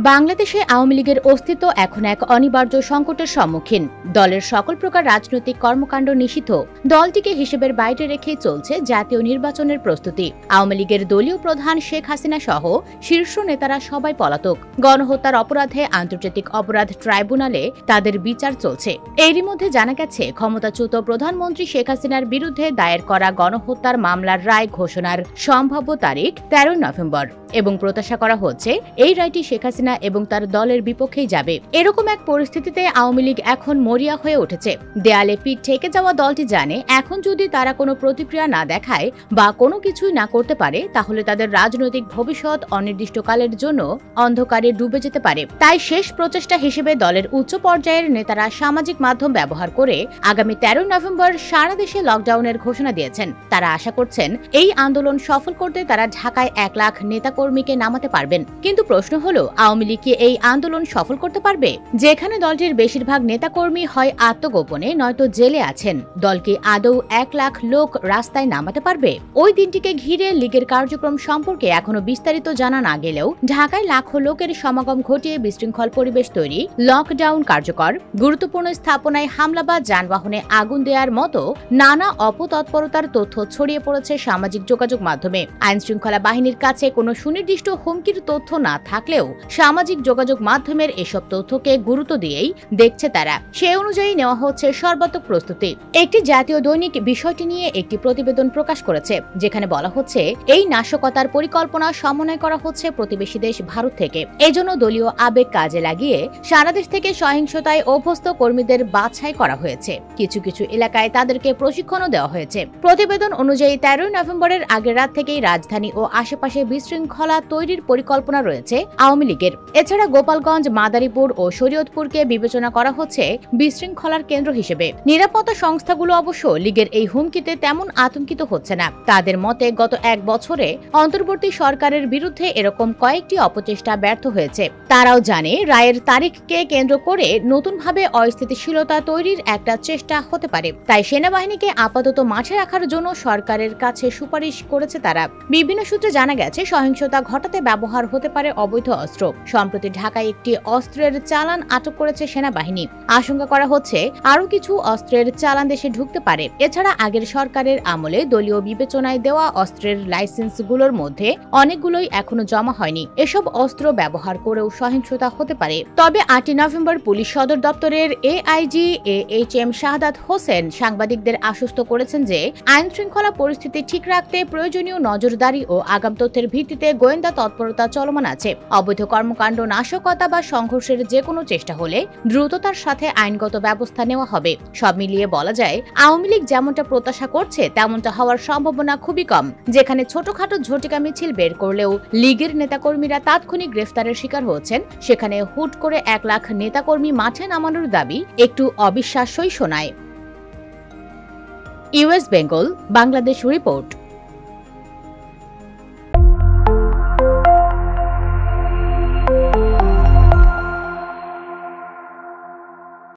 বাংলাদেশে আওয়ামী লীগের অস্তিত্ব এখন এক অনিবার্য সংকটের সম্মুখীন। দলের সকল প্রকার রাজনৈতিক কর্মকাণ্ড নিষিদ্ধ। দলটিকে হিসেবের বাইরে রেখেই চলছে জাতীয় নির্বাচনের প্রস্তুতি। আওয়ামী লীগের দলীয় প্রধান শেখ হাসিনা সহ শীর্ষ নেতারা সবাই পলাতক। গণহত্যার অপরাধে আন্তর্জাতিক অপরাধ ট্রাইব্যুনালে তাদের বিচার চলছে। এরই মধ্যে জানা গেছে, ক্ষমতাচ্যুত প্রধানমন্ত্রী শেখ হাসিনার বিরুদ্ধে দায়ের করা গণহত্যার মামলার রায় ঘোষণার সম্ভাব্য তারিখ 13 নভেম্বর এবং প্রত্যাশা করা হচ্ছে এই রায়টি শেখ হাসিনা এবং তার দলের বিপক্ষেই যাবে। এরকম এক পরিস্থিতিতে আওয়ামী লীগ এখন মরিয়া হয়ে উঠেছে। দেয়ালে পিঠ ঠেকে যাওয়া দলটি জানে, এখন যদি তারা কোনো প্রতিক্রিয়া না দেখায় বা কোনো কিছুই না করতে পারে, তাহলে তাদের রাজনৈতিক ভবিষ্যৎ অনির্দিষ্টকালের জন্য অন্ধকারে ডুবে যেতে পারে। তাই শেষ প্রচেষ্টা হিসেবে দলের উচ্চ পর্যায়ের নেতারা সামাজিক মাধ্যম ব্যবহার করে আগামী 13 নভেম্বর সারা দেশে লকডাউনের ঘোষণা দিয়েছেন। তারা আশা করছেন এই আন্দোলন সফল করতে তারা ঢাকায় 1 লাখ নেতাকর্মীকে নামাতে পারবেন। কিন্তু প্রশ্ন হলো, আওয়ামী লীগ কি এই আন্দোলন সফল করতে পারবে? যেখানে দলটির বেশিরভাগ নেতাকর্মী হয় আত্মগোপনে নয়তো জেলে আছেন, দল কি আদৌ 1 লাখ লোক রাস্তায় নামাতে পারবে? ওই দিনটিকে ঘিরে লীগের কার্যক্রম সম্পর্কে এখনো বিস্তারিত জানা না গেলেও ঢাকায় লাখো লোকের সমাগম ঘটিয়ে বিশৃঙ্খল পরিবেশ তৈরি, লকডাউন কার্যকর, গুরুত্বপূর্ণ স্থাপনায় হামলা বা যানবাহনে আগুন দেওয়ার মতো নানা অপতৎপরতার তথ্য ছড়িয়ে পড়েছে সামাজিক যোগাযোগ মাধ্যমে। আইন শৃঙ্খলা বাহিনীর কাছে কোনো সুনির্দিষ্ট হুমকির তথ্য না থাকলেও সামাজিক যোগাযোগ মাধ্যমের এসব তথ্যকে গুরুত্ব দিয়েই দেখছে তারা। সে অনুযায়ী নেওয়া হচ্ছে সর্বাত্মক প্রস্তুতি। একটি জাতীয় দৈনিক বিষয়টি নিয়ে একটি প্রতিবেদন প্রকাশ করেছে, যেখানে বলা হচ্ছে এই নাশকতার পরিকল্পনা সমন্বয় করা হচ্ছে প্রতিবেশী দেশ ভারত থেকে। এজন্য দলীয় আবেগ কাজে লাগিয়ে সারা দেশ থেকে সহিংসতায় অভ্যস্ত কর্মীদের বাছাই করা হয়েছে। কিছু কিছু এলাকায় তাদেরকে প্রশিক্ষণও দেওয়া হয়েছে। প্রতিবেদন অনুযায়ী 13 নভেম্বরের আগের রাত থেকেই রাজধানী ও আশেপাশে বিশৃঙ্খলা তৈরির পরিকল্পনা রয়েছে আওয়ামী লীগের। এছাড়া গোপালগঞ্জ, মাদারীপুর ও শরীয়তপুরকে বিবেচনা করা হচ্ছে বিশৃঙ্খলার কেন্দ্র হিসেবে। নিরাপত্তা সংস্থাগুলো অবশ্য লীগের এই হুমকিতে তেমন আতঙ্কিত হচ্ছে না। তাদের মতে গত 1 বছরে অন্তর্বর্তী সরকারের বিরুদ্ধে এরকম কয়েকটি অপচেষ্টা ব্যর্থ হয়েছে। তারাও জানে রায়ের তারিখকে কেন্দ্র করে নতুনভাবে অস্থিতিশীলতা তৈরির একটা চেষ্টা হতে পারে। তাই সেনাবাহিনীকে আপাতত মাঠে রাখার জন্য সরকারের কাছে সুপারিশ করেছে তারা। বিভিন্ন সূত্রে জানা গেছে, সহিংসতা ঘটাতে ব্যবহার হতে পারে অবৈধ অস্ত্র। সম্প্রতি ঢাকায় একটি অস্ত্রের চালান আটক করেছে সেনাবাহিনী। আশঙ্কা করা হচ্ছে আরও কিছু অস্ত্রের চালান দেশে ঢুকতে পারে। এছাড়া আগের সরকারের আমলে দলীয় বিবেচনায় দেওয়া অস্ত্রের লাইসেন্সগুলোর মধ্যে অনেকগুলোই এখনো জমা হয়নি। এসব অস্ত্র ব্যবহার করেও সহিংসতা হতে পারে। তবে 8 নভেম্বর পুলিশ সদর দপ্তরের এআইজি AHM শাহাদাত হোসেন সাংবাদিকদের আশ্বস্ত করেছেন যে আইন শৃঙ্খলা পরিস্থিতি ঠিক রাখতে প্রয়োজনীয় নজরদারি ও আগাম তথ্যের ভিত্তিতে গোয়েন্দা তৎপরতা চলমান আছে। অবৈধ কর্মকাণ্ড, নাশকতা বা সংঘর্ষের যে কোনো চেষ্টা হলে দ্রুততার সাথে আইনগত ব্যবস্থা নেওয়া হবে। সব মিলিয়ে বলা যায়, আওয়ামী লীগ যেমনটা প্রত্যাশা করছে তেমনটা হওয়ার সম্ভাবনা খুবই কম। যেখানে ছোটখাটো ঝটিকা মিছিল বের করলেও লীগের নেতাকর্মীরা তাৎক্ষণিক গ্রেফতারের শিকার হচ্ছেন, সেখানে হুট করে 1 লাখ নেতাকর্মী মাঠে নামানোর দাবি একটু অবিশ্বাস্যই শোনায়। US Bengal, Bangladesh report.